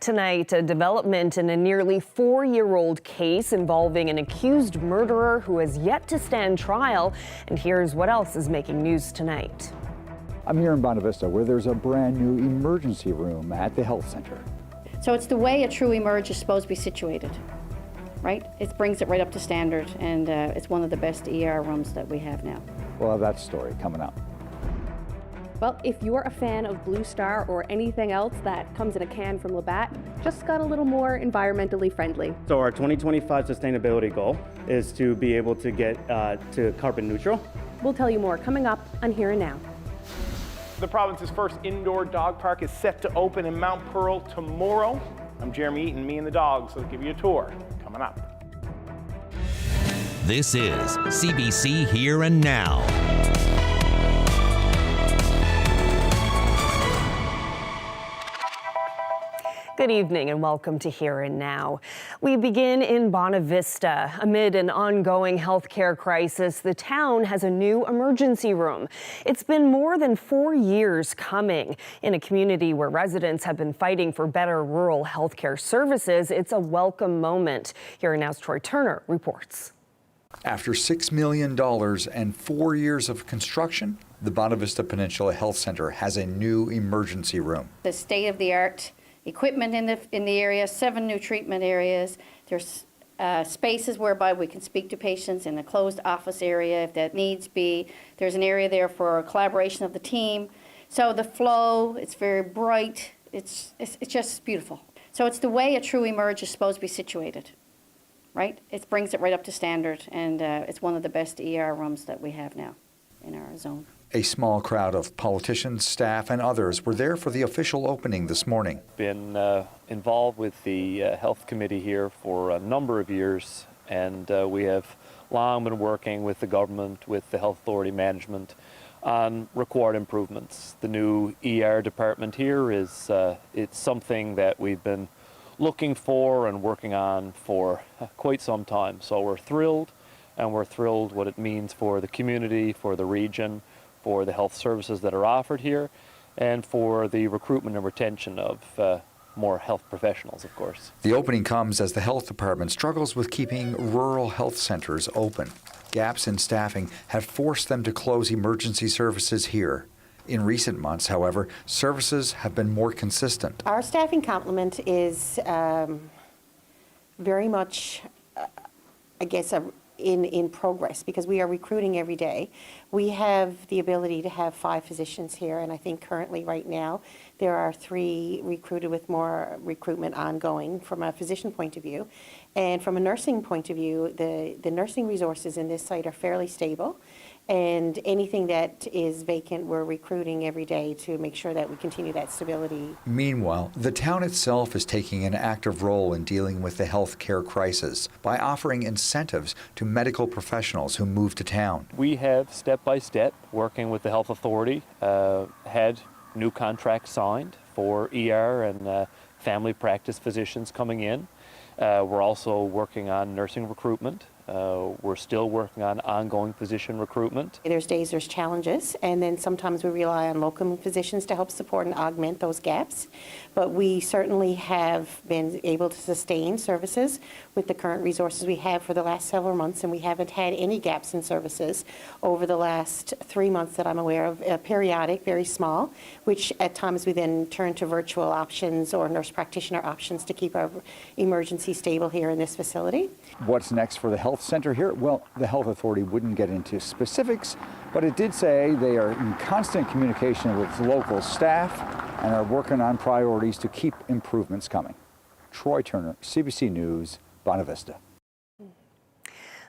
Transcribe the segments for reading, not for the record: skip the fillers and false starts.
Tonight, a development in a nearly 4-year-old case involving an accused murderer who has yet to stand trial. And here's what else is making news tonight. I'm here in Bonavista, where there's a brand new emergency room at the health center. So it's the way a true emerge is supposed to be situated, right? It brings it right up to standard, and it's one of the best ER rooms that we have now. We'll have that story coming up. Well, if you're a fan of Blue Star or anything else that comes in a can from Labatt, just got a little more environmentally friendly. So our 2025 sustainability goal is to be able to get to carbon neutral. We'll tell you more coming up on Here and Now. The province's first indoor dog park is set to open in Mount Pearl tomorrow. I'm Jeremy Eaton, me and the dogs will give you a tour coming up. This is CBC Here and Now. Good evening and welcome to Here and Now. We begin in Bonavista. Amid an ongoing healthcare crisis, the town has a new emergency room. It's been more than 4 years coming. In a community where residents have been fighting for better rural healthcare services, it's a welcome moment. Here and Now's Troy Turner reports. After $6 million and 4 years of construction, the Bonavista Peninsula Health Center has a new emergency room. The state-of-the-art equipment in the area, 7 new treatment areas. There's spaces whereby we can speak to patients in a closed office area if that needs be. There's an area there for collaboration of the team. So the flow, it's very bright. It's just beautiful. So it's the way a true emerge is supposed to be situated, right? It brings it right up to standard, and it's one of the best ER rooms that we have now in our zone. A small crowd of politicians, staff, and others were there for the official opening this morning. Been involved with the health committee here for a number of years, and we have long been working with the government, with the health authority management on required improvements. The new ER department here is it's something that we've been looking for and working on for quite some time. So we're thrilled, and we're thrilled what it means for the community, for the region, for the health services that are offered here, and for the recruitment and retention of more health professionals, of course. The opening comes as the health department struggles with keeping rural health centers open. Gaps in staffing have forced them to close emergency services here. In recent months, however, services have been more consistent. Our staffing complement is very much, I guess, in progress, because we are recruiting every day. We have the ability to have 5 physicians here, and I think currently right now there are 3 recruited, with more recruitment ongoing from a physician point of view. And from a nursing point of view, the nursing resources in this site are fairly stable, and anything that is vacant we're recruiting every day to make sure that we continue that stability. Meanwhile, the town itself is taking an active role in dealing with the health care crisis by offering incentives to medical professionals who move to town. We have, step by step, working with the health authority, had new contracts signed for ER and family practice physicians coming in. We're also working on nursing recruitment. We're still working on ongoing physician recruitment. There's days there's challenges, and then sometimes we rely on locum physicians to help support and augment those gaps. But we certainly have been able to sustain services with the current resources we have for the last several months, and we haven't had any gaps in services over the last 3 months that I'm aware of, periodic, very small, which at times we then turn to virtual options or nurse practitioner options to keep our emergency stable here in this facility. What's next for the health center here? Well, the health authority wouldn't get into specifics, but it did say they are in constant communication with local staff and are working on priorities to keep improvements coming. Troy Turner, CBC News, Bonavista.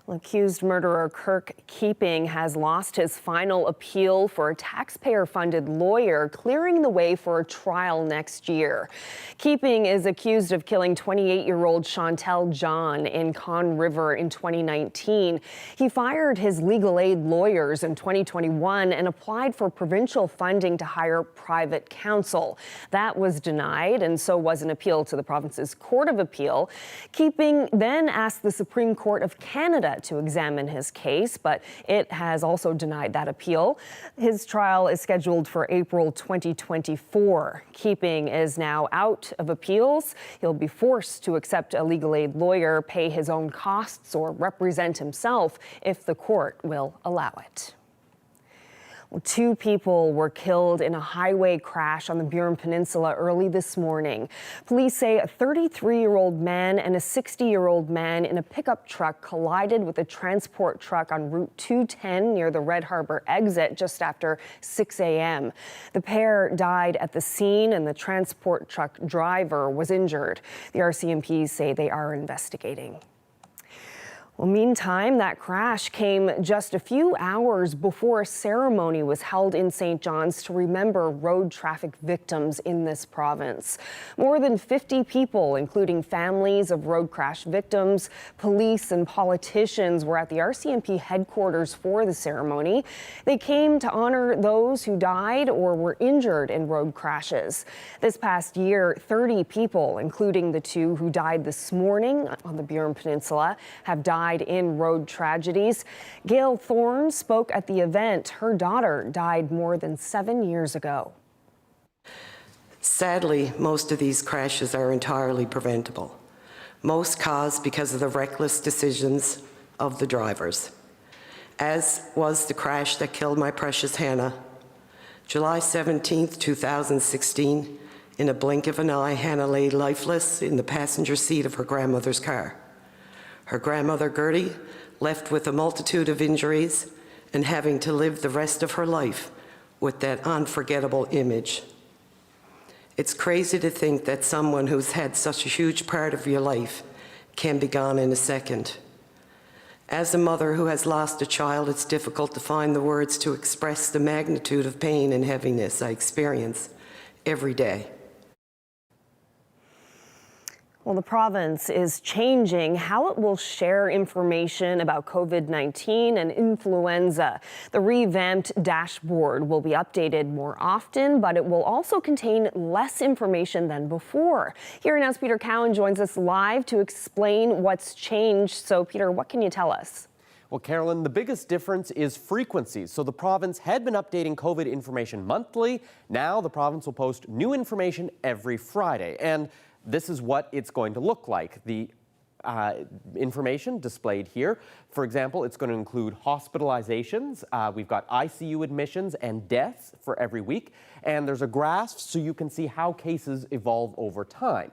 Accused murderer Kirk Keeping has lost his final appeal for a taxpayer-funded lawyer, clearing the way for a trial next year. Keeping is accused of killing 28-year-old Chantel John in Conn River in 2019. He fired his legal aid lawyers in 2021 and applied for provincial funding to hire private counsel. That was denied, and so was an appeal to the province's Court of Appeal. Keeping then asked the Supreme Court of Canada set to examine his case, but it has also denied that appeal. His trial is scheduled for April 2024. Keeping is now out of appeals. He'll be forced to accept a legal aid lawyer, pay his own costs, or represent himself if the court will allow it. Well, 2 people were killed in a highway crash on the Burin Peninsula early this morning. Police say a 33-year-old man and a 60-year-old man in a pickup truck collided with a transport truck on Route 210 near the Red Harbor exit just after 6 a.m. The pair died at the scene and the transport truck driver was injured. The RCMP say they are investigating. Well, meantime, that crash came just a few hours before a ceremony was held in St. John's to remember road traffic victims in this province. More than 50 people, including families of road crash victims, police and politicians, were at the RCMP headquarters for the ceremony. They came to honor those who died or were injured in road crashes. This past year, 30 people, including the 2 who died this morning on the Burin Peninsula, have died in road tragedies. Gail Thorne spoke at the event. Her daughter died more than 7 years ago. Sadly, most of these crashes are entirely preventable. Most caused because of the reckless decisions of the drivers, as was the crash that killed my precious Hannah. July 17th, 2016, in a blink of an eye, Hannah lay lifeless in the passenger seat of her grandmother's car. Her grandmother, Gertie, left with a multitude of injuries and having to live the rest of her life with that unforgettable image. It's crazy to think that someone who's had such a huge part of your life can be gone in a second. As a mother who has lost a child, it's difficult to find the words to express the magnitude of pain and heaviness I experience every day. Well, the province is changing how it will share information about COVID-19 and influenza. The revamped dashboard will be updated more often, but it will also contain less information than before. Here now, Peter Cowan joins us live to explain what's changed. So, Peter, what can you tell us? Well, Carolyn, the biggest difference is frequencies. So the province had been updating COVID information monthly. Now the province will post new information every Friday. And this is what it's going to look like. The information displayed here. For example, it's going to include hospitalizations. We've got ICU admissions and deaths for every week. And there's a graph so you can see how cases evolve over time.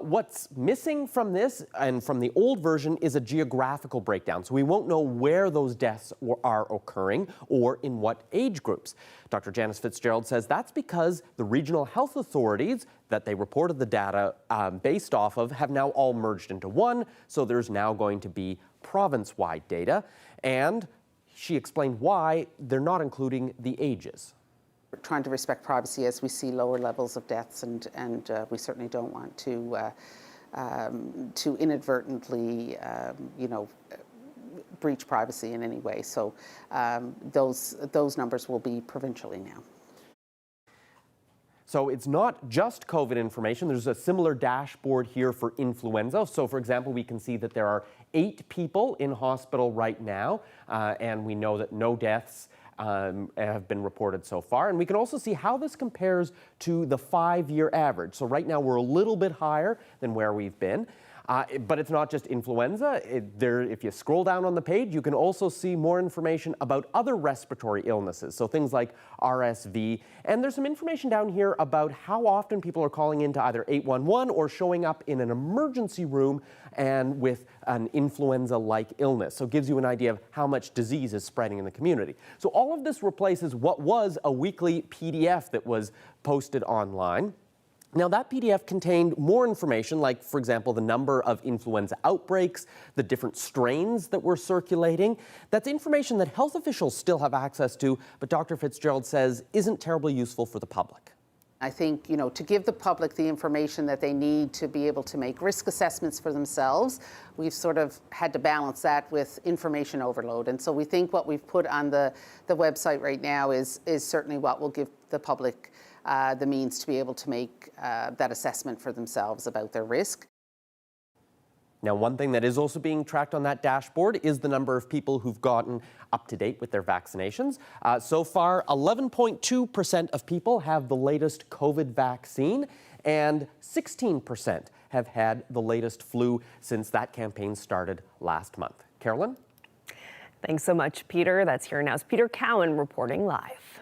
What's missing from this and from the old version is a geographical breakdown. So we won't know where those deaths are occurring or in what age groups. Dr. Janice Fitzgerald says that's because the regional health authorities that they reported the data based off of have now all merged into one. So there's now going to be province-wide data. And she explained why they're not including the ages. We're trying to respect privacy as we see lower levels of deaths, and we certainly don't want to inadvertently, breach privacy in any way. So those numbers will be provincially now. So it's not just COVID information. There's a similar dashboard here for influenza. So for example, we can see that there are 8 people in hospital right now, and we know that no deaths have been reported so far. And we can also see how this compares to the 5-year average. So right now we're a little bit higher than where we've been. But it's not just influenza. If you scroll down on the page, you can also see more information about other respiratory illnesses, so things like RSV. And there's some information down here about how often people are calling into either 811 or showing up in an emergency room and with an influenza-like illness. So it gives you an idea of how much disease is spreading in the community. So all of this replaces what was a weekly PDF that was posted online. Now, that PDF contained more information, like, for example, the number of influenza outbreaks, the different strains that were circulating. That's information that health officials still have access to, but Dr. Fitzgerald says isn't terribly useful for the public. I think, to give the public the information that they need to be able to make risk assessments for themselves, we've sort of had to balance that with information overload. And so we think what we've put on the website right now is certainly what will give the public the means to be able to make that assessment for themselves about their risk. Now, one thing that is also being tracked on that dashboard is the number of people who've gotten up to date with their vaccinations. So far, 11.2% of people have the latest COVID vaccine, and 16% have had the latest flu since that campaign started last month. Carolyn? Thanks so much, Peter. That's Here Now's Peter Cowan reporting live.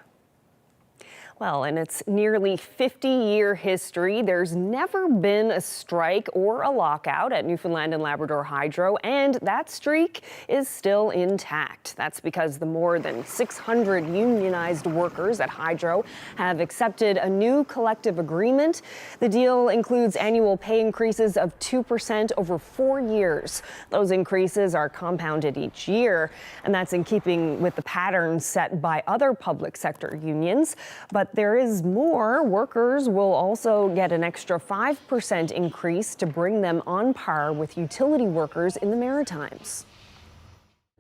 Well, in its nearly 50-year history, there's never been a strike or a lockout at Newfoundland and Labrador Hydro, and that streak is still intact. That's because the more than 600 unionized workers at Hydro have accepted a new collective agreement. The deal includes annual pay increases of 2% over 4 years. Those increases are compounded each year, and that's in keeping with the pattern set by other public sector unions. But there is more. Workers will also get an extra 5% increase to bring them on par with utility workers in the Maritimes.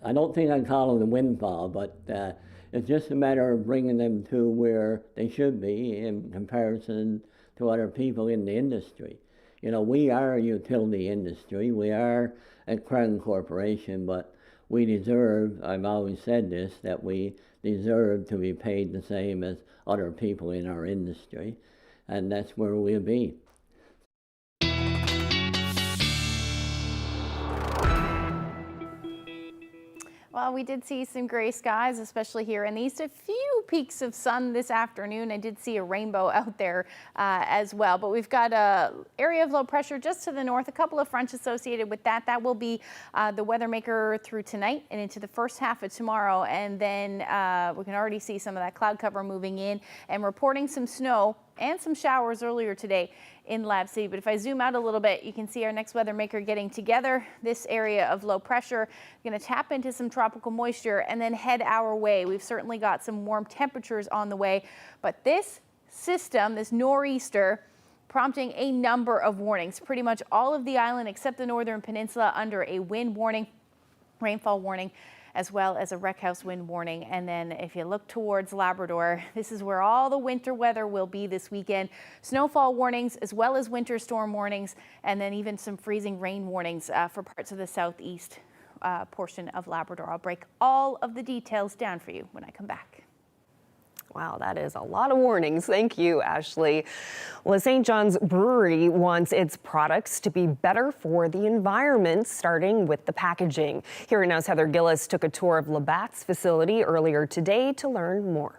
I don't think I'd call it a windfall, but it's just a matter of bringing them to where they should be in comparison to other people in the industry. You know, we are a utility industry. We are a Crown Corporation, but we deserve, I've always said this, that we deserve to be paid the same as other people in our industry, and that's where we'll be. Well, we did see some gray skies, especially here in the east. A few peaks of sun this afternoon. I did see a rainbow out there as well. But we've got an area of low pressure just to the north, a couple of fronts associated with that. That will be the weather maker through tonight and into the first half of tomorrow. And then we can already see some of that cloud cover moving in and reporting some snow and some showers earlier today in Lab City. But if I zoom out a little bit, you can see our next weather maker getting together. This area of low pressure going to tap into some tropical moisture and then head our way. We've certainly got some warm temperatures on the way, but this system, this nor'easter, prompting a number of warnings. Pretty much all of the island except the northern peninsula under a wind warning, rainfall warning, as well as a wreck house wind warning. And then if you look towards Labrador, this is where all the winter weather will be this weekend. Snowfall warnings as well as winter storm warnings, and then even some freezing rain warnings for parts of the southeast portion of Labrador. I'll break all of the details down for you when I come back. Wow, that is a lot of warnings. Thank you, Ashley. Well, St. John's Brewery wants its products to be better for the environment, starting with the packaging. Here Now's Heather Gillis took a tour of Labatt's facility earlier today to learn more.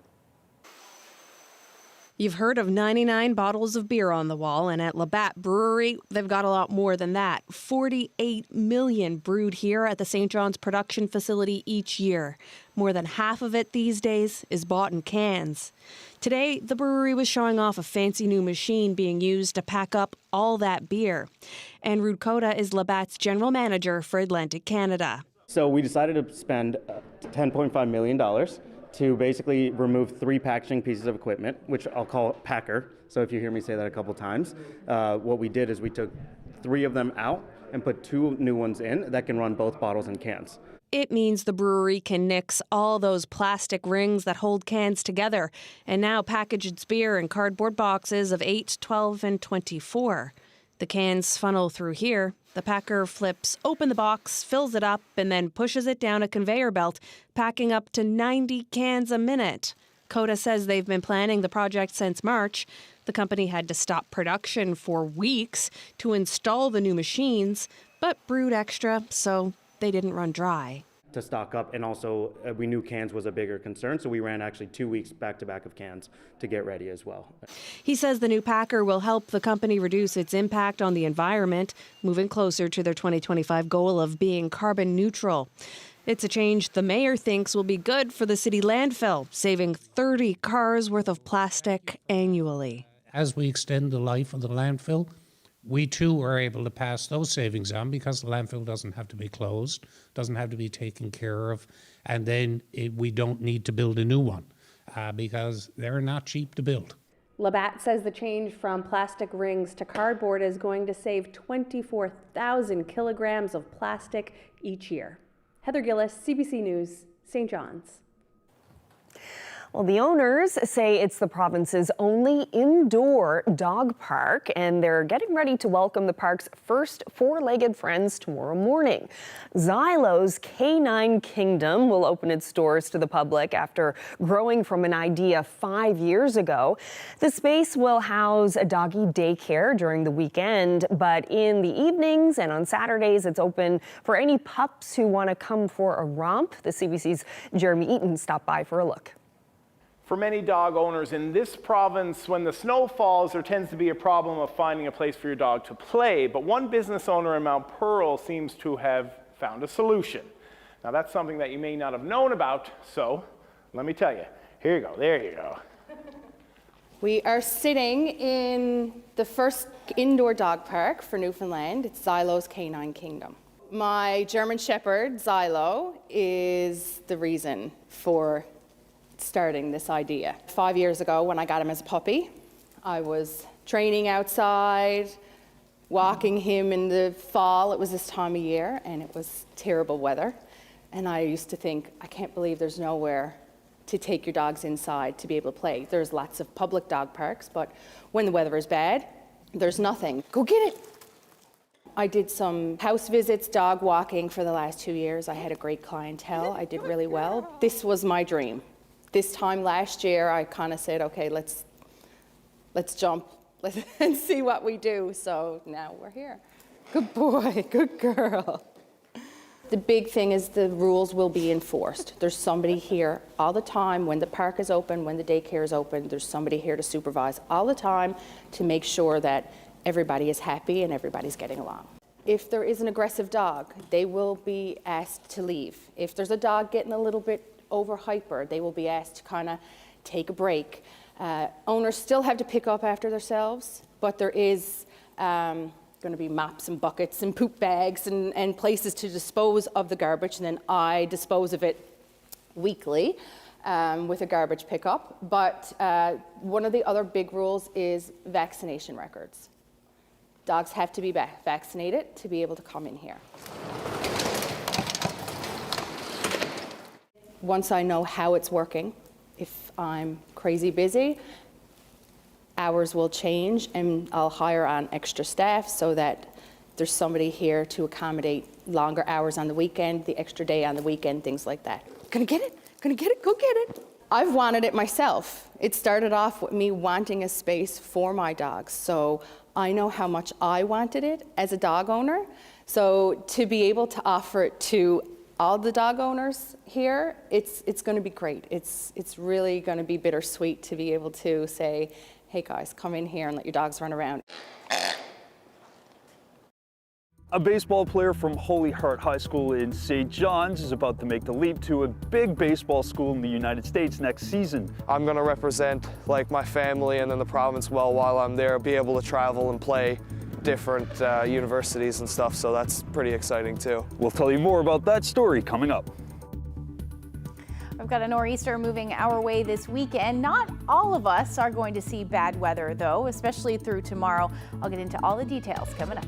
You've heard of 99 bottles of beer on the wall, and at Labatt Brewery, they've got a lot more than that. 48 million brewed here at the St. John's production facility each year. More than half of it these days is bought in cans. Today, the brewery was showing off a fancy new machine being used to pack up all that beer. And Ruud Coda is Labatt's general manager for Atlantic Canada. So we decided to spend $10.5 million to basically remove 3 packaging pieces of equipment, which I'll call packer. So if you hear me say that a couple times, what we did is we took 3 of them out and put 2 new ones in that can run both bottles and cans. It means the brewery can nix all those plastic rings that hold cans together and now package its beer in cardboard boxes of 8, 12, and 24. The cans funnel through here. The packer flips open the box, fills it up, and then pushes it down a conveyor belt, packing up to 90 cans a minute. Coda says they've been planning the project since March. The company had to stop production for weeks to install the new machines, but brewed extra, so they didn't run dry. To stock up, and also we knew cans was a bigger concern, so we ran actually 2 weeks back-to-back of cans to get ready as well. He says the new packer will help the company reduce its impact on the environment, moving closer to their 2025 goal of being carbon neutral. It's a change the mayor thinks will be good for the city landfill, saving 30 cars worth of plastic annually. As we extend the life of the landfill, we too are able to pass those savings on because the landfill doesn't have to be closed, doesn't have to be taken care of, and then we don't need to build a new one because they're not cheap to build. Labatt says the change from plastic rings to cardboard is going to save 24,000 kilograms of plastic each year. Heather Gillis, CBC News, St. John's. Well, the owners say it's the province's only indoor dog park, and they're getting ready to welcome the park's first four-legged friends tomorrow morning. Zylo's Canine Kingdom will open its doors to the public after growing from an idea 5 years ago. The space will house a doggy daycare during the weekend, but in the evenings and on Saturdays, it's open for any pups who want to come for a romp. The CBC's Jeremy Eaton stopped by for a look. For many dog owners in this province, when the snow falls, there tends to be a problem of finding a place for your dog to play. But one business owner in Mount Pearl seems to have found a solution. Now, that's something that you may not have known about, so let me tell you. Here you go, there you go. We are sitting in the first indoor dog park for Newfoundland. It's Zylo's Canine Kingdom. My German Shepherd, Zylo, is the reason for starting this idea. 5 years ago, when I got him as a puppy, I was training outside, walking him in the fall. It was this time of year, and it was terrible weather. And I used to think, I can't believe there's nowhere to take your dogs inside to be able to play. There's lots of public dog parks, but when the weather is bad, there's nothing. Go get it. I did some house visits, dog walking for the last 2 years. I had a great clientele. I did really well. This was my dream. This time last year, I kind of said, okay, let's jump and see what we do. So now we're here. Good boy, good girl. The big thing is the rules will be enforced. There's somebody here all the time when the park is open, when the daycare is open. There's somebody here to supervise all the time to make sure that everybody is happy and everybody's getting along. If there is an aggressive dog, they will be asked to leave. If there's a dog getting a little bit over hyper, they will be asked to kind of take a break. Owners still have to pick up after themselves, but there is going to be mops and buckets and poop bags and places to dispose of the garbage, and then I dispose of it weekly with a garbage pickup. But one of the other big rules is vaccination records. Dogs have to be vaccinated to be able to come in here. Once I know how it's working, if I'm crazy busy, hours will change and I'll hire on extra staff so that there's somebody here to accommodate longer hours on the weekend, the extra day on the weekend, things like that. Gonna get it, go get it. I've wanted it myself. It started off with me wanting a space for my dogs, so I know how much I wanted it as a dog owner. So to be able to offer it to all the dog owners here, it's going to be great. It's really going to be bittersweet to be able to say, hey guys, come in here and let your dogs run around. A baseball player from Holy Heart High School in St. John's is about to make the leap to a big baseball school in the United States next season. I'm going to represent my family and then the province well while I'm there, be able to travel and play different universities and stuff, so that's pretty exciting too. We'll tell you more about that story coming up. We've got a nor'easter moving our way this weekend. Not all of us are going to see bad weather though, especially through tomorrow. I'll get into all the details coming up.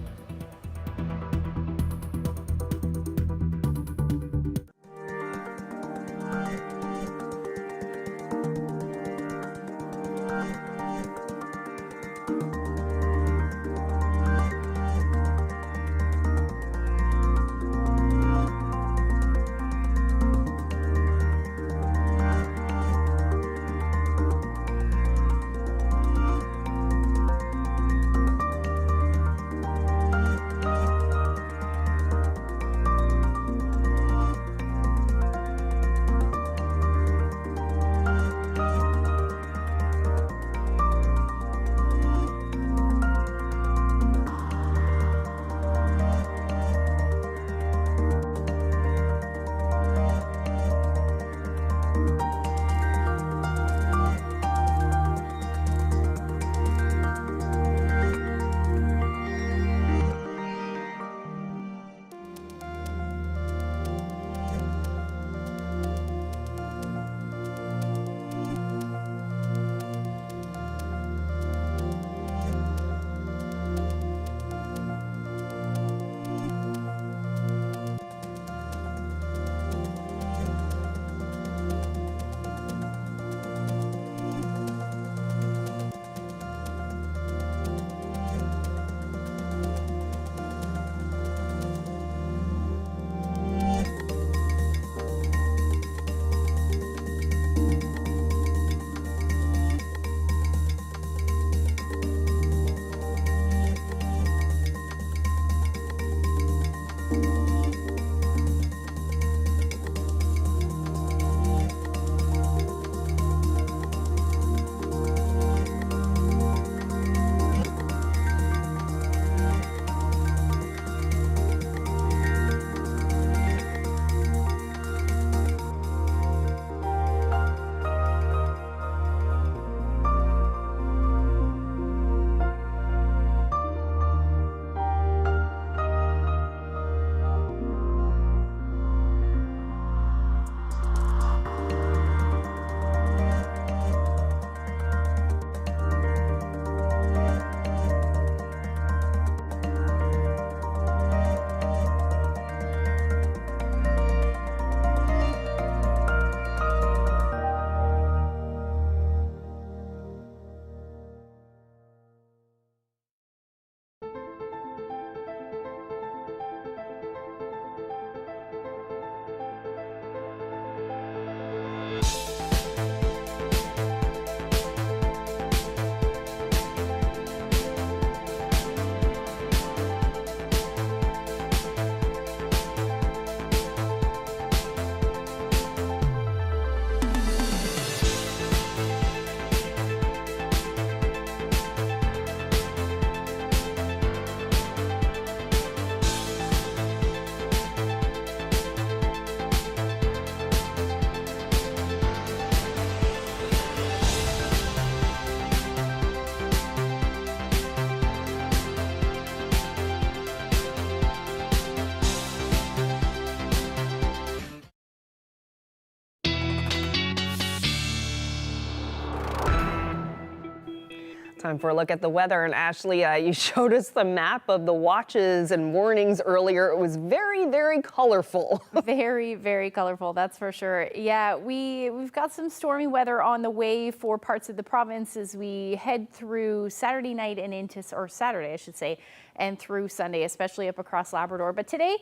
Time for a look at the weather. And Ashley, you showed us the map of the watches and warnings earlier. It was very, very colorful. Very, very colorful, that's for sure. Yeah, we've got some stormy weather on the way for parts of the province as we head through Saturday night and into, or Saturday, I should say, and through Sunday, especially up across Labrador. But today,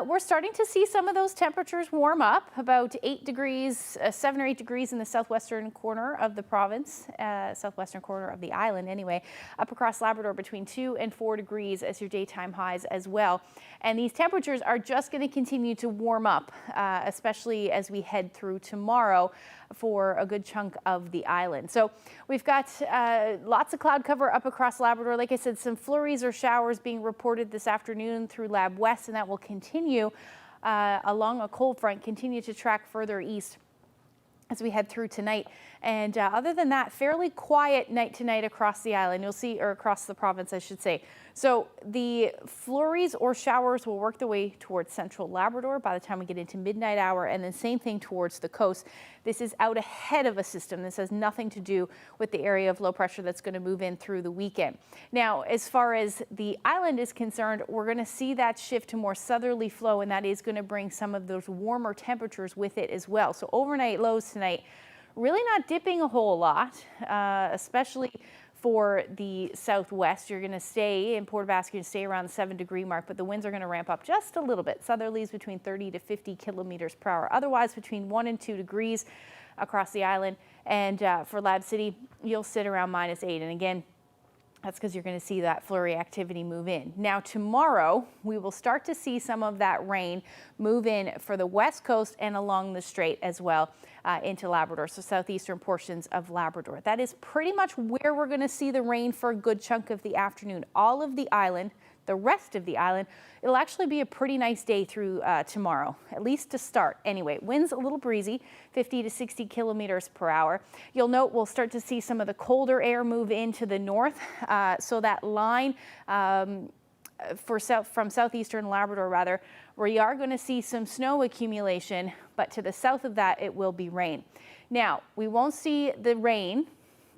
we're starting to see some of those temperatures warm up, about 8 degrees, 7 or 8 degrees in the southwestern corner of the province, southwestern corner of the island anyway, up across Labrador between 2 and 4 degrees as your daytime highs as well. And these temperatures are just going to continue to warm up, especially as we head through tomorrow for a good chunk of the island. So we've got lots of cloud cover up across Labrador. Like I said, some flurries or showers being reported this afternoon through Lab West, and that will continue along a cold front, continue to track further east as we head through tonight. And other than that, fairly quiet night tonight across the island. You'll see, or across the province, I should say. So the flurries or showers will work their way towards central Labrador by the time we get into midnight hour, and then same thing towards the coast. This is out ahead of a system. This has nothing to do with the area of low pressure that's going to move in through the weekend. Now, as far as the island is concerned, we're going to see that shift to more southerly flow, and that is going to bring some of those warmer temperatures with it as well. So overnight lows tonight, really not dipping a whole lot, especially for the southwest. You're going to stay in Port Basque, you're going to stay around the 7-degree mark, but the winds are going to ramp up just a little bit. Southerlies between 30 to 50 kilometers per hour. Otherwise, between 1 and 2 degrees across the island. And for Lab City, you'll sit around -8. And again, that's because you're going to see that flurry activity move in. Now tomorrow, we will start to see some of that rain move in for the west coast and along the strait as well into Labrador, so southeastern portions of Labrador. That is pretty much where we're going to see the rain for a good chunk of the afternoon. All of the island, the rest of the island, it'll actually be a pretty nice day through tomorrow, at least to start anyway. Winds a little breezy, 50 to 60 kilometers per hour. You'll note we'll start to see some of the colder air move into the north, so that line from southeastern Labrador rather, where you are going to see some snow accumulation, but to the south of that it will be rain. Now, we won't see the rain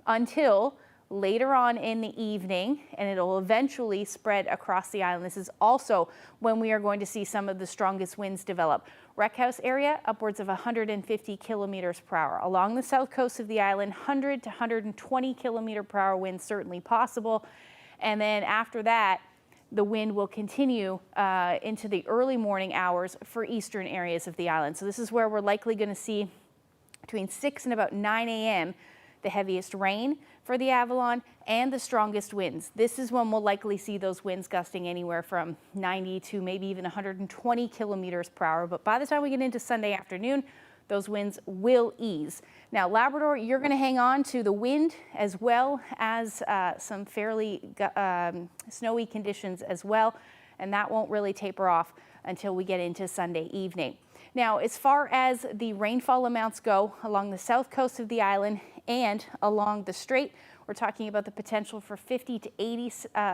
until later on in the evening, and it'll eventually spread across the island. This is also when we are going to see some of the strongest winds develop. Wreck House area, upwards of 150 kilometers per hour. Along the south coast of the island, 100 to 120 kilometer per hour winds certainly possible. And then after that, the wind will continue into the early morning hours for eastern areas of the island. So this is where we're likely going to see between 6 and about 9 a.m. the heaviest rain for the Avalon and the strongest winds. This is when we'll likely see those winds gusting anywhere from 90 to maybe even 120 kilometers per hour. But by the time we get into Sunday afternoon, those winds will ease. Now, Labrador, you're going to hang on to the wind as well as some fairly snowy conditions as well, and that won't really taper off until we get into Sunday evening. Now, as far as the rainfall amounts go along the south coast of the island and along the strait, we're talking about the potential for 50 to 80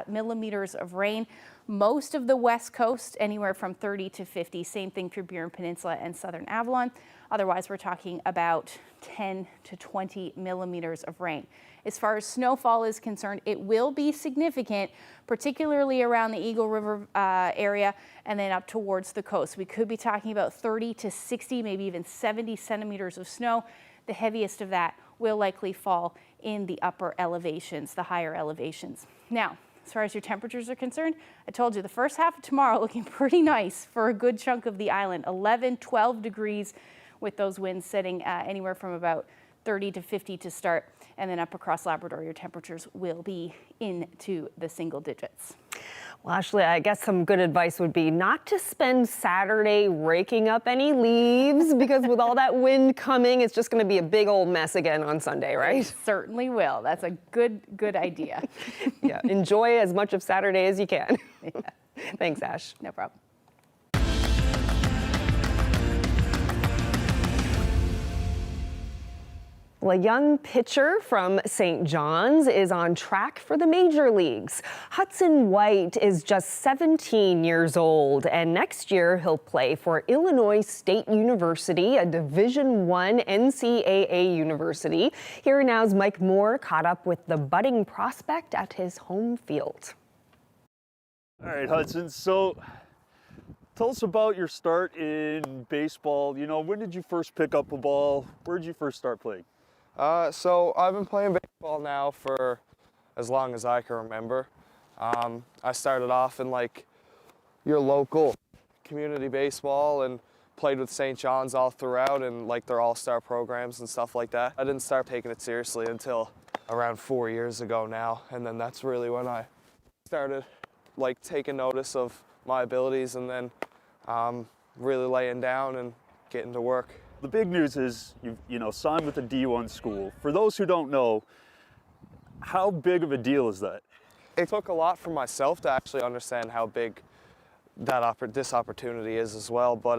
millimeters of rain. Most of the west coast, anywhere from 30 to 50. Same thing for Burin Peninsula and southern Avalon. Otherwise, we're talking about 10 to 20 millimeters of rain. As far as snowfall is concerned, it will be significant, particularly around the Eagle River area and then up towards the coast. We could be talking about 30 to 60, maybe even 70 centimeters of snow. The heaviest of that will likely fall in the upper elevations, the higher elevations. Now, as far as your temperatures are concerned, I told you the first half of tomorrow looking pretty nice for a good chunk of the island, 11, 12 degrees with those winds setting anywhere from about 30 to 50 to start. And then up across Labrador, your temperatures will be into the single digits. Well, Ashley, I guess some good advice would be not to spend Saturday raking up any leaves because with all that wind coming, it's just going to be a big old mess again on Sunday, right? It certainly will. That's a good idea. Yeah, enjoy as much of Saturday as you can. Yeah. Thanks, Ash. No problem. Well, a young pitcher from St. John's is on track for the major leagues. Hudson White is just 17 years old, and next year he'll play for Illinois State University, a Division I NCAA university. Here Now's Mike Moore caught up with the budding prospect at his home field. All right, Hudson, so tell us about your start in baseball. You know, when did you first pick up a ball? Where did you first start playing? So I've been playing baseball now for as long as I can remember. I started off in like your local community baseball and played with St. John's all throughout and like their all-star programs and stuff like that. I didn't start taking it seriously until around 4 years ago now, and then that's really when I started like taking notice of my abilities and then really laying down and getting to work. The big news is you signed with a D1 school. For those who don't know, how big of a deal is that? It took a lot for myself to actually understand how big this opportunity is as well. But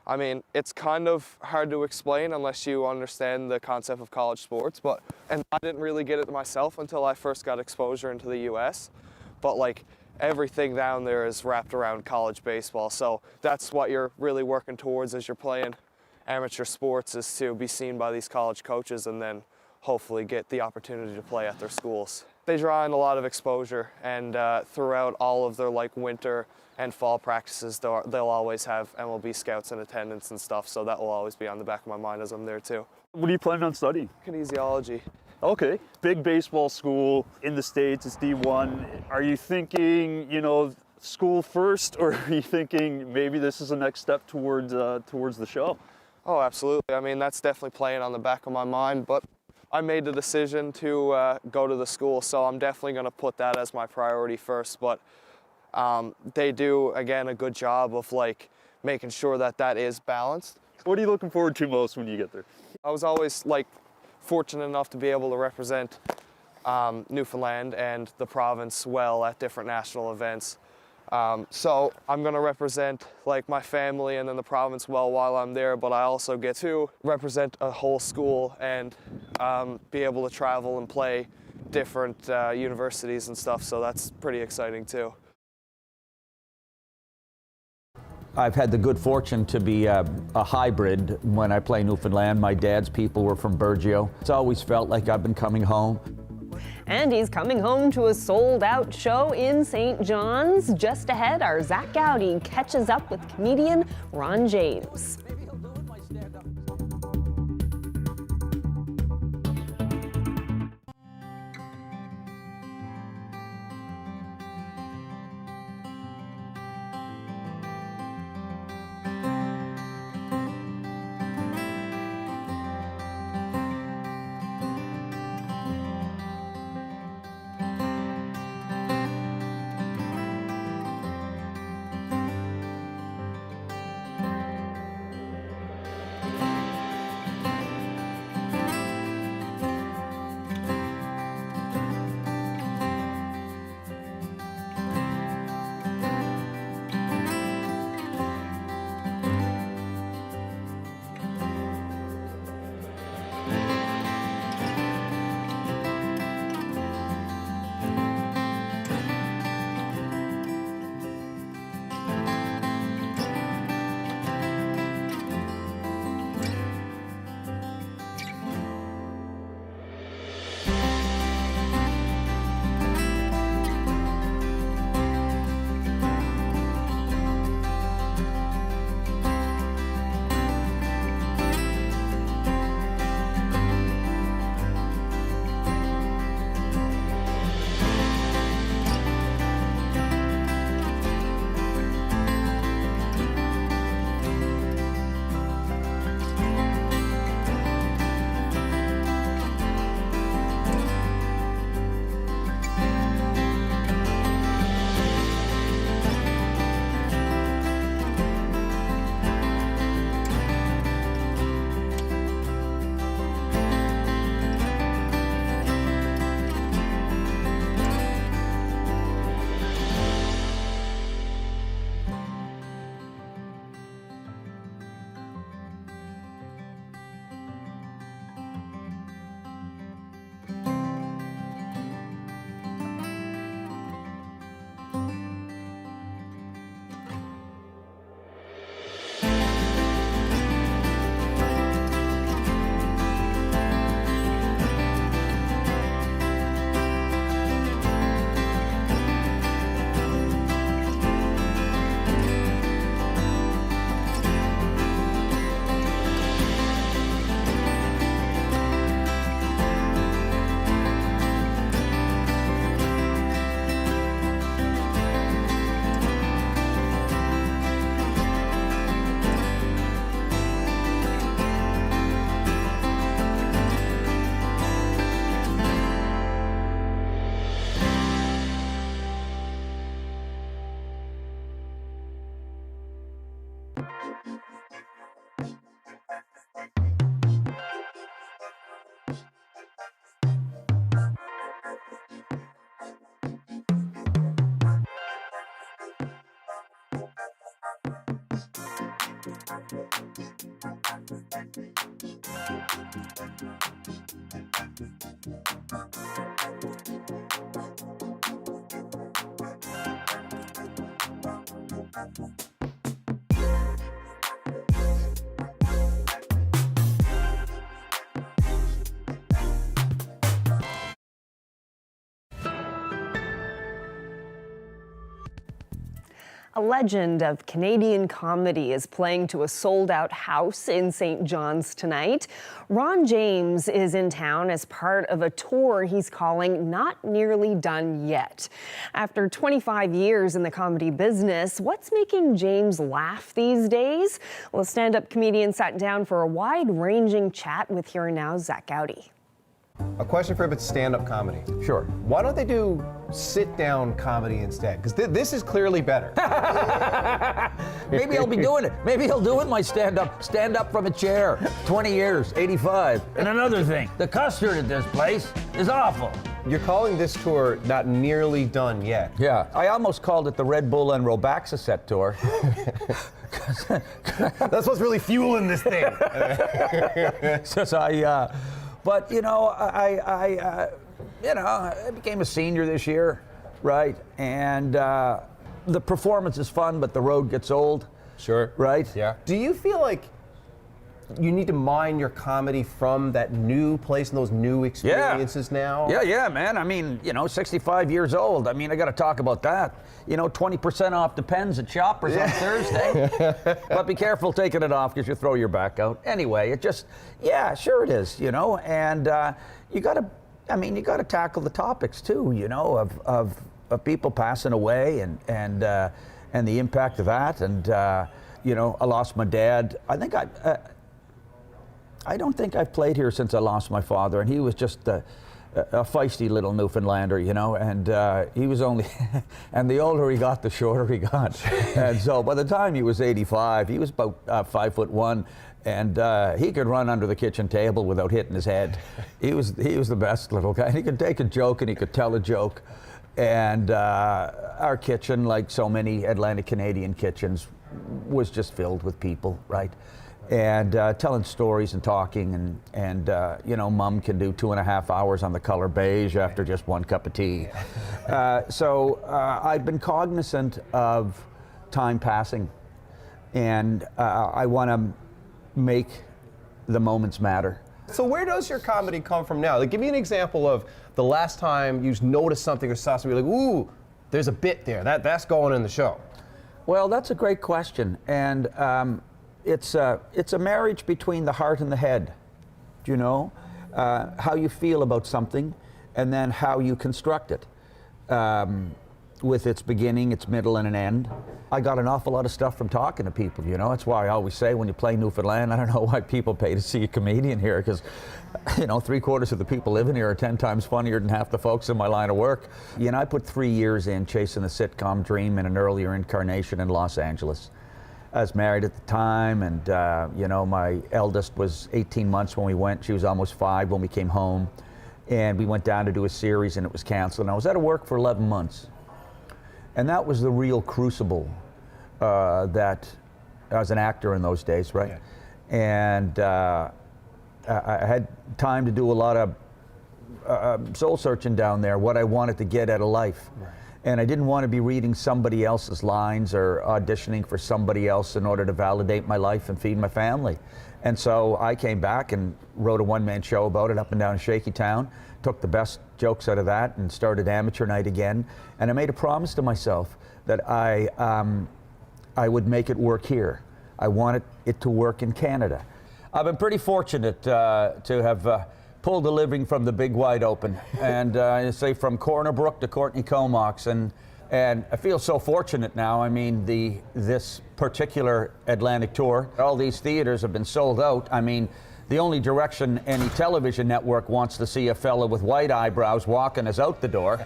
I mean, it's kind of hard to explain unless you understand the concept of college sports. And I didn't really get it myself until I first got exposure into the U.S. But like everything down there is wrapped around college baseball. So that's what you're really working towards as you're playing amateur sports, is to be seen by these college coaches and then hopefully get the opportunity to play at their schools. They draw in a lot of exposure, and throughout all of their like winter and fall practices, they'll always have MLB scouts in attendance and stuff, so that will always be on the back of my mind as I'm there too. What are you planning on studying? Kinesiology. Okay, big baseball school in the States, it's D1. Are you thinking, school first, or are you thinking maybe this is the next step towards the show? Oh, absolutely. I mean, that's definitely playing on the back of my mind, but I made the decision to go to the school, so I'm definitely going to put that as my priority first. But they do, again, a good job of like making sure that is balanced. What are you looking forward to most when you get there? I was always like fortunate enough to be able to represent Newfoundland and the province well at different national events. So I'm going to represent like my family and then the province well while I'm there, but I also get to represent a whole school and be able to travel and play different universities and stuff, so that's pretty exciting too. I've had the good fortune to be a hybrid when I play Newfoundland. My dad's people were from Burgeo. It's always felt like I've been coming home. And he's coming home to a sold-out show in St. John's. Just ahead, our Zach Gowdy catches up with comedian Ron James. A legend of Canadian comedy is playing to a sold-out house in St. John's tonight. Ron James is in town as part of a tour he's calling Not Nearly Done Yet. After 25 years in the comedy business, what's making James laugh these days? Well, a stand-up comedian sat down for a wide-ranging chat with Here and Now's Zach Gowdy. A question for if it's stand-up comedy. Sure. Why don't they do sit-down comedy instead? Because this is clearly better. Maybe I'll be doing it. Maybe he'll do it, my stand up from a chair. 20 years, 85. And another thing, the custard at this place is awful. You're calling this tour Not Nearly Done Yet. Yeah, I almost called it the Red Bull and Robaxacet tour. That's what's really fueling this thing. Since but you know, I became a senior this year, right? And the performance is fun, but the road gets old. Sure. Right? Yeah. Do you feel like you need to mine your comedy from that new place and those new experiences now? Yeah, man. I mean, 65 years old. I mean, I got to talk about that. 20% off Depends at Shoppers on Thursday. But be careful taking it off because you throw your back out. Anyway, it just, sure it is, and you got to tackle the topics too, of people passing away and the impact of that. And, I lost my dad. I don't think I've played here since I lost my father, and he was just a feisty little Newfoundlander, and he was only, and the older he got, the shorter he got. And so by the time he was 85, he was about 5'1", and he could run under the kitchen table without hitting his head. He was the best little guy. He could take a joke and he could tell a joke. And our kitchen, like so many Atlantic Canadian kitchens, was just filled with people, right? And telling stories and talking, and Mom can do 2.5 hours on the color beige after just one cup of tea. So I've been cognizant of time passing, and I want to make the moments matter. So where does your comedy come from now? Like, give me an example of the last time you noticed something or saw something, you're like, ooh, there's a bit there, that's going in the show. Well, that's a great question, and it's a marriage between the heart and the head, how you feel about something, and then how you construct it, with its beginning, its middle, and an end. I got an awful lot of stuff from talking to people, That's why I always say when you play Newfoundland, I don't know why people pay to see a comedian here, because, 3/4 of the people living here are 10 times funnier than half the folks in my line of work. I put 3 years in chasing the sitcom dream in an earlier incarnation in Los Angeles. I was married at the time, and my eldest was 18 months when we went. She was almost 5 when we came home, and we went down to do a series, and it was canceled. And I was out of work for 11 months, and that was the real crucible that I was an actor in those days, right? Yeah. And I had time to do a lot of soul searching down there, what I wanted to get out of life. Right. And I didn't want to be reading somebody else's lines or auditioning for somebody else in order to validate my life and feed my family. And so I came back and wrote a one-man show about it up and down Shaky Town, took the best jokes out of that and started Amateur Night again. And I made a promise to myself that I would make it work here. I wanted it to work in Canada. I've been pretty fortunate to have pulled a living from the big wide open, and I say from Corner Brook to Courtney Comox, and I feel so fortunate now. I mean, this particular Atlantic tour, all these theaters have been sold out. I mean, the only direction any television network wants to see a fella with white eyebrows walking is out the door.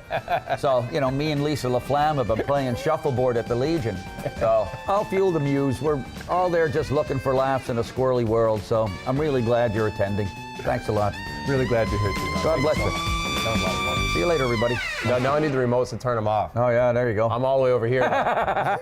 So, me and Lisa LaFlamme have been playing shuffleboard at the Legion. So I'll fuel the muse. We're all there just looking for laughs in a squirrely world. So I'm really glad you're attending. Thanks a lot. Really glad to hear you. God bless you. That was a lot of fun. See you later, everybody. Now I need the remotes to turn them off. Oh, yeah, there you go. I'm all the way over here now.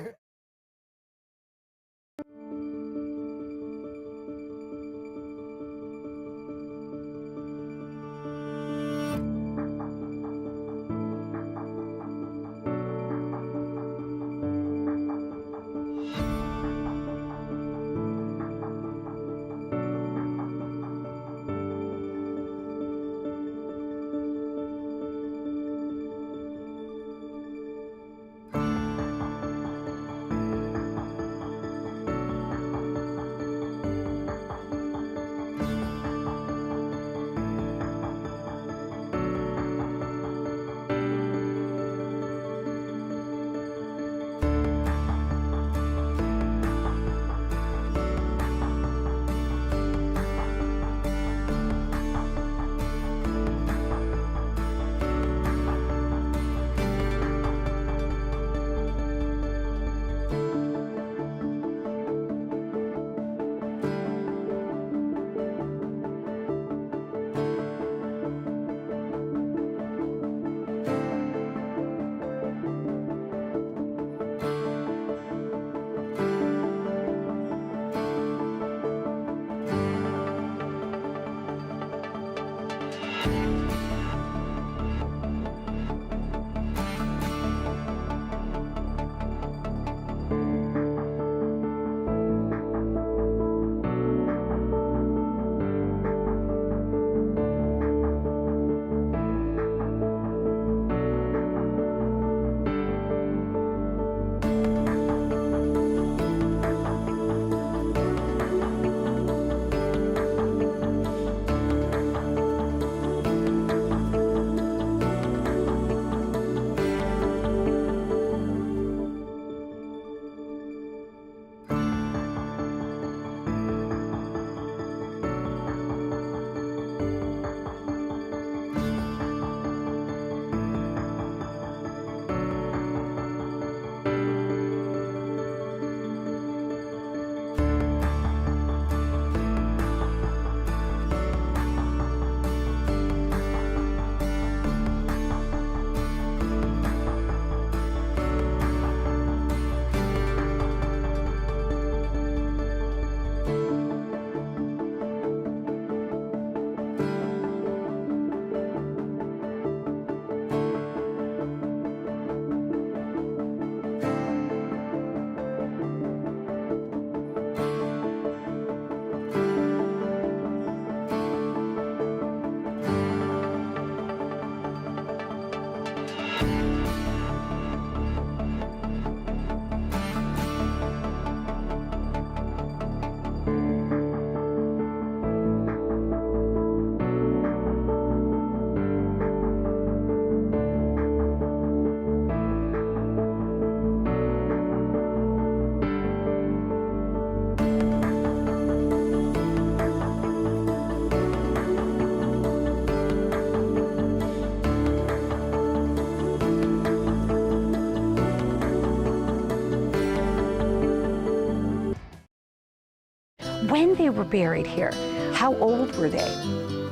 when they were buried here. How old were they?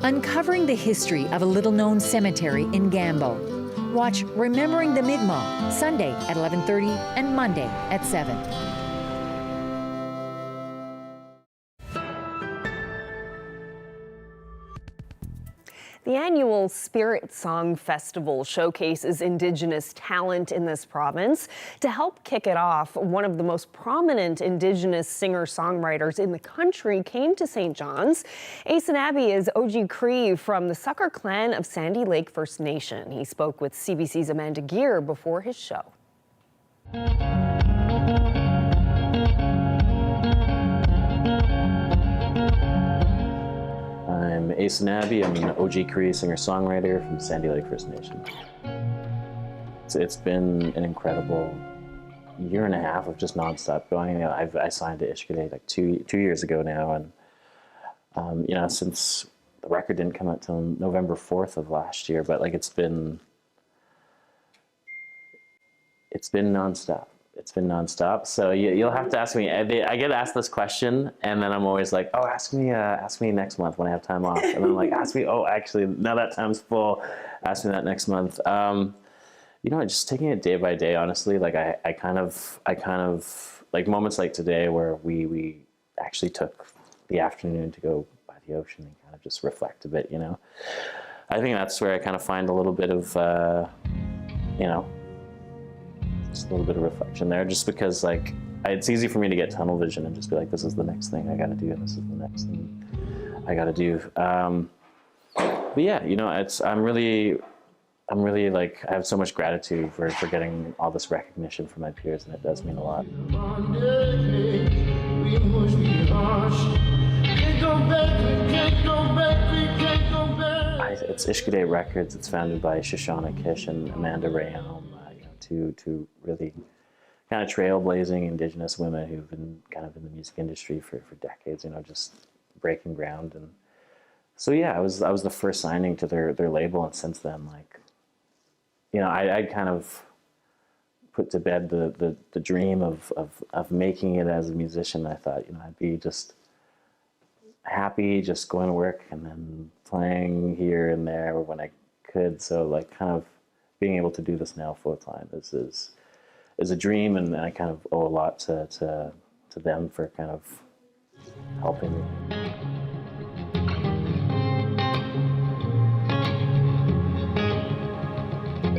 Uncovering the history of a little-known cemetery in Gambo. Watch Remembering the Mi'kmaq, Sunday at 11:30 and Monday at 7. The annual Spirit Song Festival showcases Indigenous talent in this province. To help kick it off, one of the most prominent Indigenous singer-songwriters in the country came to St. John's. Asenabi is Oji Cree from the Sucker Clan of Sandy Lake First Nation. He spoke with CBC's Amanda Gear before his show. I'm Asenabi. I'm an OG Cree singer-songwriter from Sandy Lake First Nation. It's been an incredible year and a half of just nonstop going. I signed to Ishkade like two years ago now, and you know, since the record didn't come out till November 4th of last year, but like it's been nonstop. It's been nonstop. So you'll have to ask me. I get asked this question, and then I'm always like, "Oh, ask me next month when I have time off." And then I'm like, "Ask me." Oh, actually, now that time's full. Ask me that next month. You know, just taking it day by day. Honestly, like I kind of like moments like today where we actually took the afternoon to go by the ocean and kind of just reflect a bit. You know, I think that's where I kind of find a little bit of you know. Just a little bit of reflection there, just because like it's easy for me to get tunnel vision and just be like, this is the next thing I got to do, and this is the next thing I got to do. But yeah, you know, I'm really like, I have so much gratitude for getting all this recognition from my peers, and it does mean a lot. It's Ishkade Records. It's founded by Shoshana Kish and Amanda Rayom. To really kind of trailblazing Indigenous women who've been kind of in the music industry for decades, you know, just breaking ground. And so yeah, I was the first signing to their label, and since then, like, you know, I kind of put to bed the dream of making it as a musician. I thought, you know, I'd be just happy just going to work and then playing here and there when I could. So like kind of being able to do this now full time is a dream, and I kind of owe a lot to them for kind of helping me.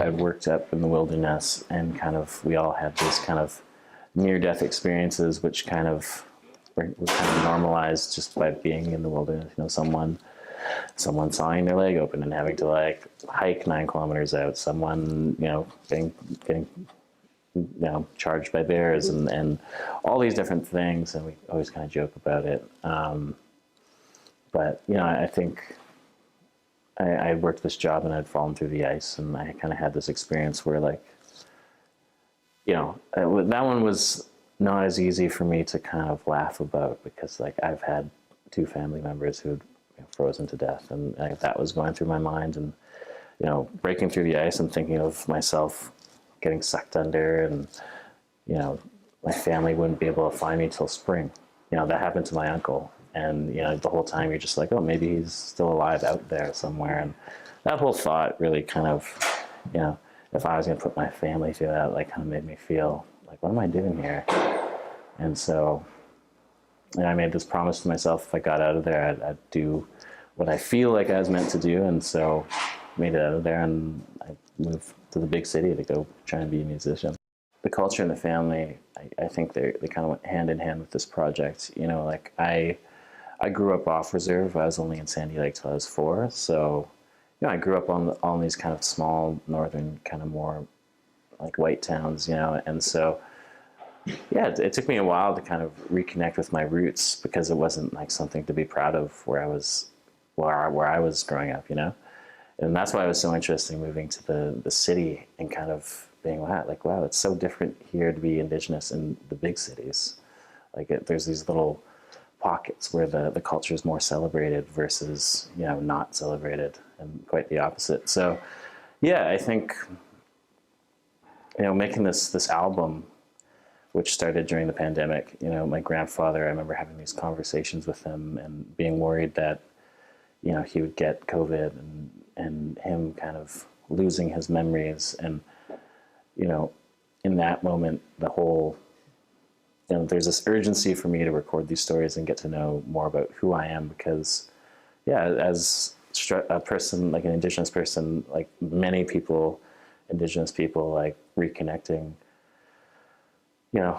I've worked up in the wilderness, and kind of we all had this kind of near-death experiences, which kind of were kind of normalized just by being in the wilderness. You know, someone sawing their leg open and having to like hike 9 kilometers out, someone, you know, getting you know, charged by bears, and all these different things, and we always kind of joke about it. But you know, I think I worked this job and I'd fallen through the ice, and I kind of had this experience where, like, you know, that one was not as easy for me to kind of laugh about, because like I've had 2 family members who frozen to death, and that was going through my mind, and you know, breaking through the ice and thinking of myself getting sucked under, and you know, my family wouldn't be able to find me till spring. You know, that happened to my uncle, and you know, the whole time you're just like, oh, maybe he's still alive out there somewhere. And that whole thought really kind of, you know, if I was going to put my family through that, like kind of made me feel like, what am I doing here? And so, and I made this promise to myself, if I got out of there, I'd do what I feel like I was meant to do. And so made it out of there, and I moved to the big city to go try and be a musician. The culture and the family, I think they kind of went hand in hand with this project. You know, like I grew up off reserve. I was only in Sandy Lake till I was 4. So, you know, I grew up on all these kind of small northern kind of more like white towns, you know, and so yeah, it took me a while to kind of reconnect with my roots, because it wasn't like something to be proud of where I was growing up, you know? And that's why it was so interesting moving to the city and kind of being, wow, it's so different here to be Indigenous in the big cities. Like there's these little pockets where the culture is more celebrated versus, you know, not celebrated, and quite the opposite. So yeah, I think, you know, making this album which started during the pandemic. You know, my grandfather, I remember having these conversations with him and being worried that, you know, he would get COVID, and him kind of losing his memories. And, you know, in that moment, the whole, you know, there's this urgency for me to record these stories and get to know more about who I am, because, yeah, as a person, like an Indigenous person, like many people, Indigenous people, like reconnecting, you know,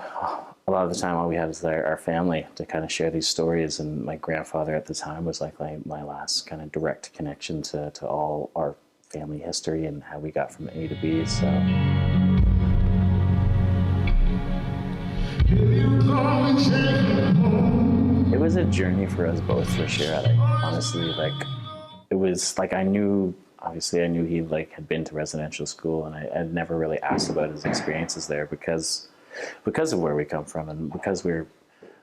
a lot of the time all we have is our family to kind of share these stories. And my grandfather at the time was like my last kind of direct connection to all our family history and how we got from A to B. So. It was a journey for us both, for sure. Like, honestly, like, it was like, obviously I knew he like had been to residential school, and I had never really asked about his experiences there because of where we come from, and because we're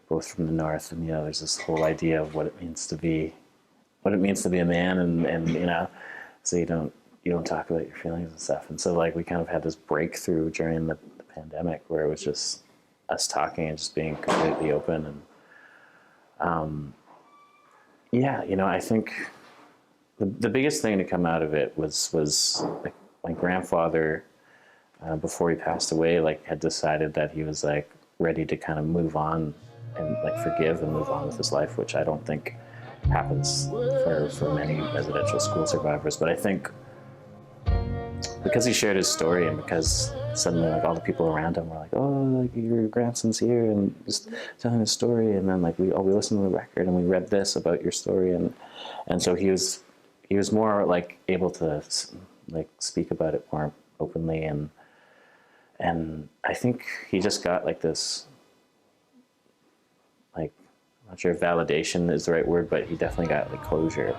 both from the north, and, you know, there's this whole idea of what it means to be a man, and you know, so you don't talk about your feelings and stuff. And so like we kind of had this breakthrough during the pandemic where it was just us talking and just being completely open. And yeah, you know, I think the biggest thing to come out of it was like my grandfather, before he passed away, like had decided that he was like ready to kind of move on and like forgive and move on with his life, which I don't think happens for many residential school survivors. But I think because he shared his story, and because suddenly like all the people around him were like, oh, like your grandson's here and just telling his story, and then like we listened to the record and we read this about your story, and so he was more like able to like speak about it more openly, and I think he just got like this, like, I'm not sure if validation is the right word, but he definitely got like closure.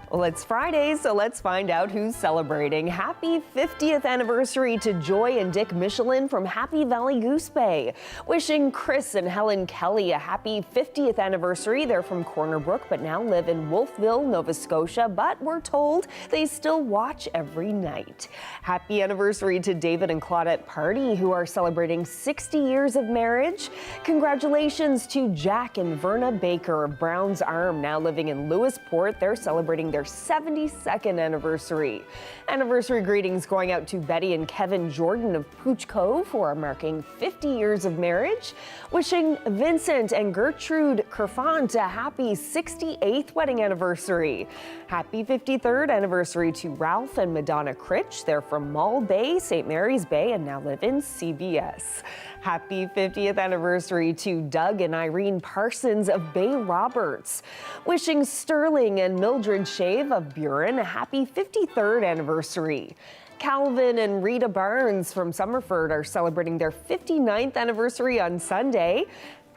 Well, it's Friday, so let's find out who's celebrating. Happy 50th anniversary to Joy and Dick Michelin from Happy Valley Goose Bay. Wishing Chris and Helen Kelly a happy 50th anniversary. They're from Corner Brook, but now live in Wolfville, Nova Scotia. But we're told they still watch every night. Happy anniversary to David and Claudette Party, who are celebrating 60 years of marriage. Congratulations to Jack and Verna Baker of Brown's Arm, now living in Lewisport. They're celebrating their 72nd anniversary. Anniversary greetings going out to Betty and Kevin Jordan of Pooch Cove, who are marking 50 years of marriage. Wishing Vincent and Gertrude Kerfont a happy 68th wedding anniversary. Happy 53rd anniversary to Ralph and Madonna Critch. They're from Mull Bay, St. Mary's Bay, and now live in CBS. Happy 50th anniversary to Doug and Irene Parsons of Bay Roberts. Wishing Sterling and Mildred Shave of Buren a happy 53rd anniversary. Calvin and Rita Barnes from Summerford are celebrating their 59th anniversary on Sunday.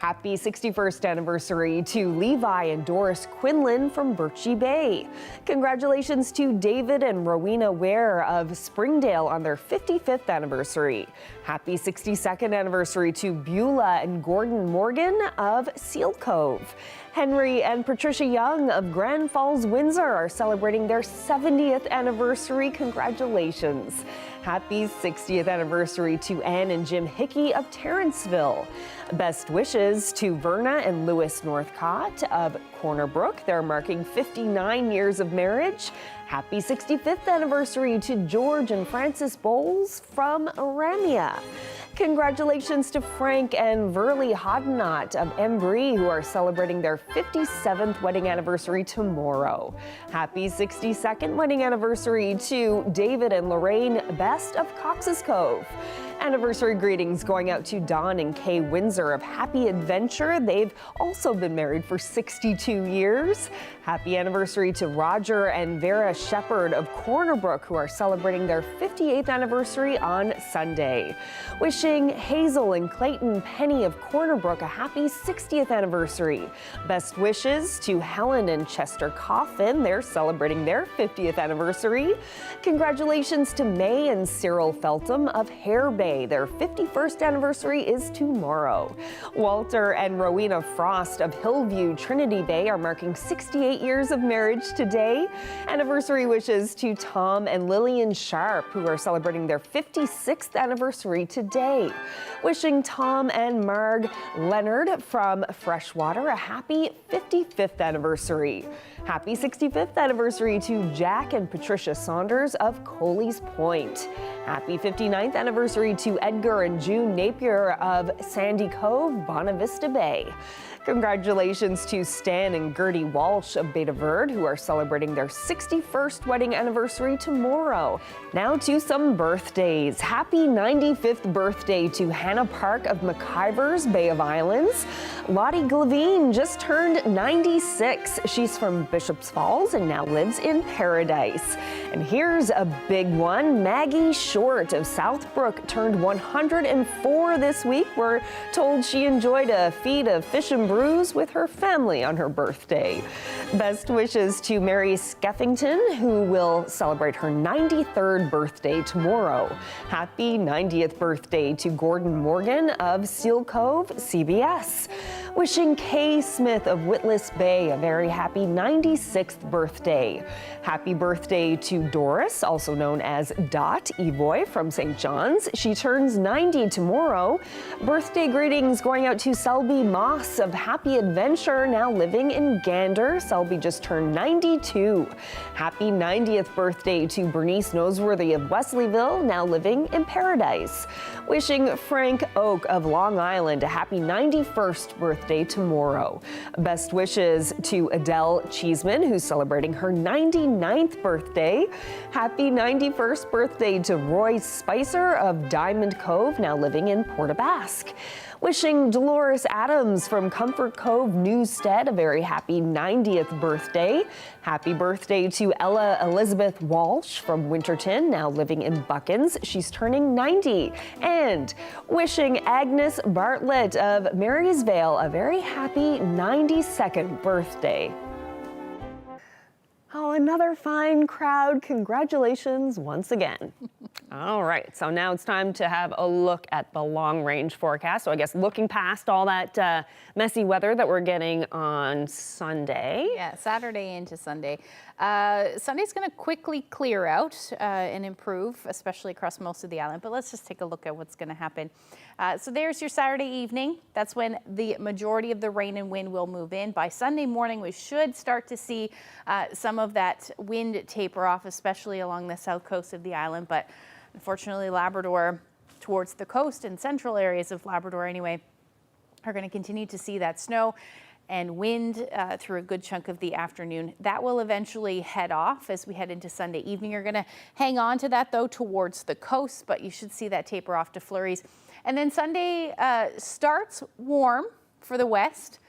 Happy 61st anniversary to Levi and Doris Quinlan from Birchie Bay. Congratulations to David and Rowena Ware of Springdale on their 55th anniversary. Happy 62nd anniversary to Beulah and Gordon Morgan of Seal Cove. Henry and Patricia Young of Grand Falls, Windsor are celebrating their 70th anniversary. Congratulations. Happy 60th anniversary to Ann and Jim Hickey of Terrenceville. Best wishes to Verna and Louis Northcott of Corner Brook. They're marking 59 years of marriage. Happy 65th anniversary to George and Frances Bowles from Ramia. Congratulations to Frank and Verly Hodnott of Embry, who are celebrating their 57th wedding anniversary tomorrow. Happy 62nd wedding anniversary to David and Lorraine Best of Cox's Cove. Anniversary greetings going out to Don and Kay Windsor of Happy Adventure. They've also been married for 62 years. Happy anniversary to Roger and Vera Shepherd of Corner Brook, who are celebrating their 58th anniversary on Sunday. Wishing Hazel and Clayton Penny of Corner Brook a happy 60th anniversary. Best wishes to Helen and Chester Coffin. They're celebrating their 50th anniversary. Congratulations to May and Cyril Feltham of Hare Bay. Their 51st anniversary is tomorrow. Walter and Rowena Frost of Hillview, Trinity Bay are marking 68 years of marriage today. Anniversary wishes to Tom and Lillian Sharp, who are celebrating their 56th anniversary today. Wishing Tom and Marg Leonard from Freshwater a happy 55th anniversary. Happy 65th anniversary to Jack and Patricia Saunders of Coley's Point. Happy 59th anniversary to Edgar and June Napier of Sandy Cove, Bonavista Bay. Congratulations to Stan and Gertie Walsh of Beta Verde, who are celebrating their 61st wedding anniversary tomorrow. Now to some birthdays. Happy 95th birthday to Hannah Park of McIvers, Bay of Islands. Lottie Glavine just turned 96. She's from Bishop's Falls and now lives in Paradise. And here's a big one. Maggie Short of Southbrook turned 104 this week. We're told she enjoyed a feed of fish and brews with her family on her birthday. Best wishes to Mary Skeffington, who will celebrate her 93rd birthday tomorrow. Happy 90th birthday to Gordon Morgan of Seal Cove, CBS. Wishing Kay Smith of Witless Bay a very happy 96th birthday. Happy birthday to Doris, also known as Dot Evoy from St. John's. She turns 90 tomorrow. Birthday greetings going out to Selby Moss of Happy Adventure, now living in Gander. Selby just turned 92. Happy 90th birthday to Bernice Noseworthy of Wesleyville, now living in Paradise. Wishing Frank Oak of Long Island a happy 91st birthday tomorrow. Best wishes to Adele Cheeseman, who's celebrating her 99th birthday. Happy 91st birthday to Roy Spicer of Diamond Cove, now living in Port aux Basques. Wishing Dolores Adams from Comfort Cove, Newstead, a very happy 90th birthday. Happy birthday to Ella Elizabeth Walsh from Winterton, now living in Buckins. She's turning 90. And wishing Agnes Bartlett of Marysvale a very happy 92nd birthday. Oh, another fine crowd. Congratulations once again. All right, so now it's time to have a look at the long-range forecast. So I guess looking past all that messy weather that we're getting on Sunday. Yeah, Saturday into Sunday. Sunday's going to quickly clear out and improve, especially across most of the island. But let's just take a look at what's going to happen. So there's your Saturday evening. That's when the majority of the rain and wind will move in. By Sunday morning, we should start to see some of that wind taper off, especially along the south coast of the island. But unfortunately, Labrador, towards the coast and central areas of Labrador anyway, are going to continue to see that snow and wind through a good chunk of the afternoon. That will eventually head off as we head into Sunday evening. You're going to hang on to that, though, towards the coast, but you should see that taper off to flurries. And then Sunday starts warm for the west.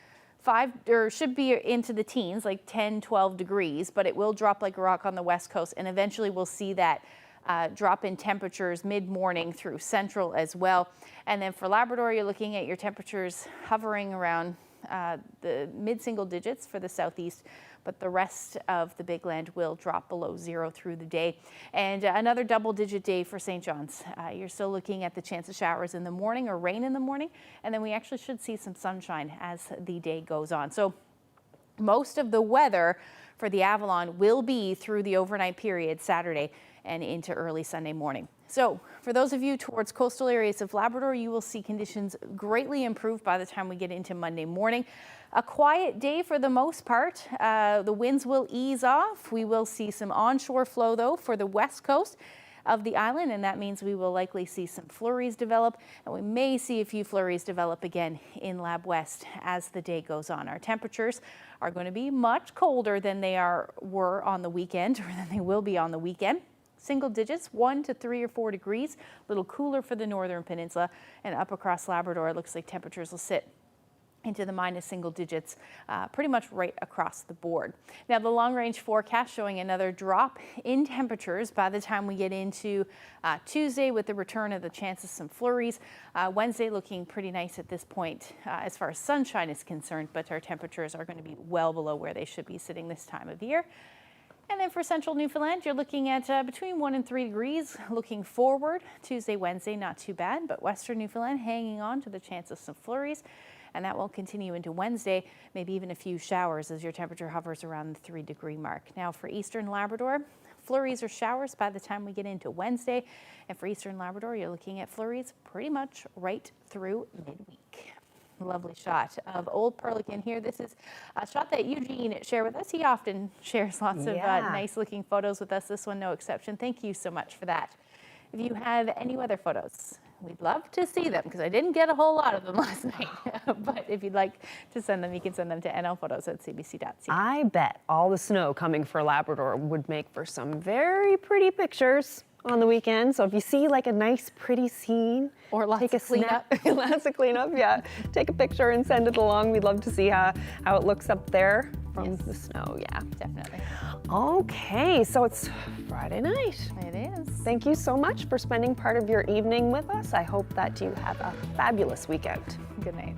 Should be into the teens, like 10, 12 degrees, but it will drop like a rock on the west coast, and eventually we'll see that drop in temperatures mid-morning through central as well. And then for Labrador, you're looking at your temperatures hovering around the mid-single digits for the southeast, but the rest of the big land will drop below zero through the day. And another double-digit day for St. John's. You're still looking at the chance of showers in the morning or rain in the morning, and then we actually should see some sunshine as the day goes on. So most of the weather for the Avalon will be through the overnight period Saturday and into early Sunday morning. So for those of you towards coastal areas of Labrador, you will see conditions greatly improve by the time we get into Monday morning. A quiet day for the most part. The winds will ease off. We will see some onshore flow, though, for the west coast of the island, and that means we will likely see some flurries develop, and we may see a few flurries develop again in Lab West as the day goes on. Our temperatures are going to be much colder than they were on the weekend, or than they will be on the weekend. Single digits, 1 to 3 or 4 degrees, a little cooler for the northern peninsula, and up across Labrador, it looks like temperatures will sit into the minus single digits pretty much right across the board. Now, the long-range forecast showing another drop in temperatures by the time we get into Tuesday with the return of the chance of some flurries. Wednesday looking pretty nice at this point as far as sunshine is concerned, but our temperatures are going to be well below where they should be sitting this time of year. And then for central Newfoundland, you're looking at between 1 and 3 degrees looking forward. Tuesday, Wednesday, not too bad, but western Newfoundland hanging on to the chance of some flurries. And that will continue into Wednesday, maybe even a few showers as your temperature hovers around the 3-degree mark. Now for eastern Labrador, flurries or showers by the time we get into Wednesday. And for eastern Labrador, you're looking at flurries pretty much right through midweek. Lovely shot of Old Perlican here. This is a shot that Eugene shared with us. He often shares lots of nice looking photos with us. This one, no exception. Thank you so much for that. If you have any weather photos, we'd love to see them because I didn't get a whole lot of them last night. But if you'd like to send them, you can send them to nlphotos@cbc.ca. I bet all the snow coming for Labrador would make for some very pretty pictures on the weekend. So if you see like a nice pretty scene or lots of cleanup, lots of cleanup, yeah, take a picture and send it along. We'd love to see how it looks up there from the snow. Yeah, definitely. Okay, so it's Friday night. It is. Thank you so much for spending part of your evening with us. I hope that you have a fabulous weekend. Good night.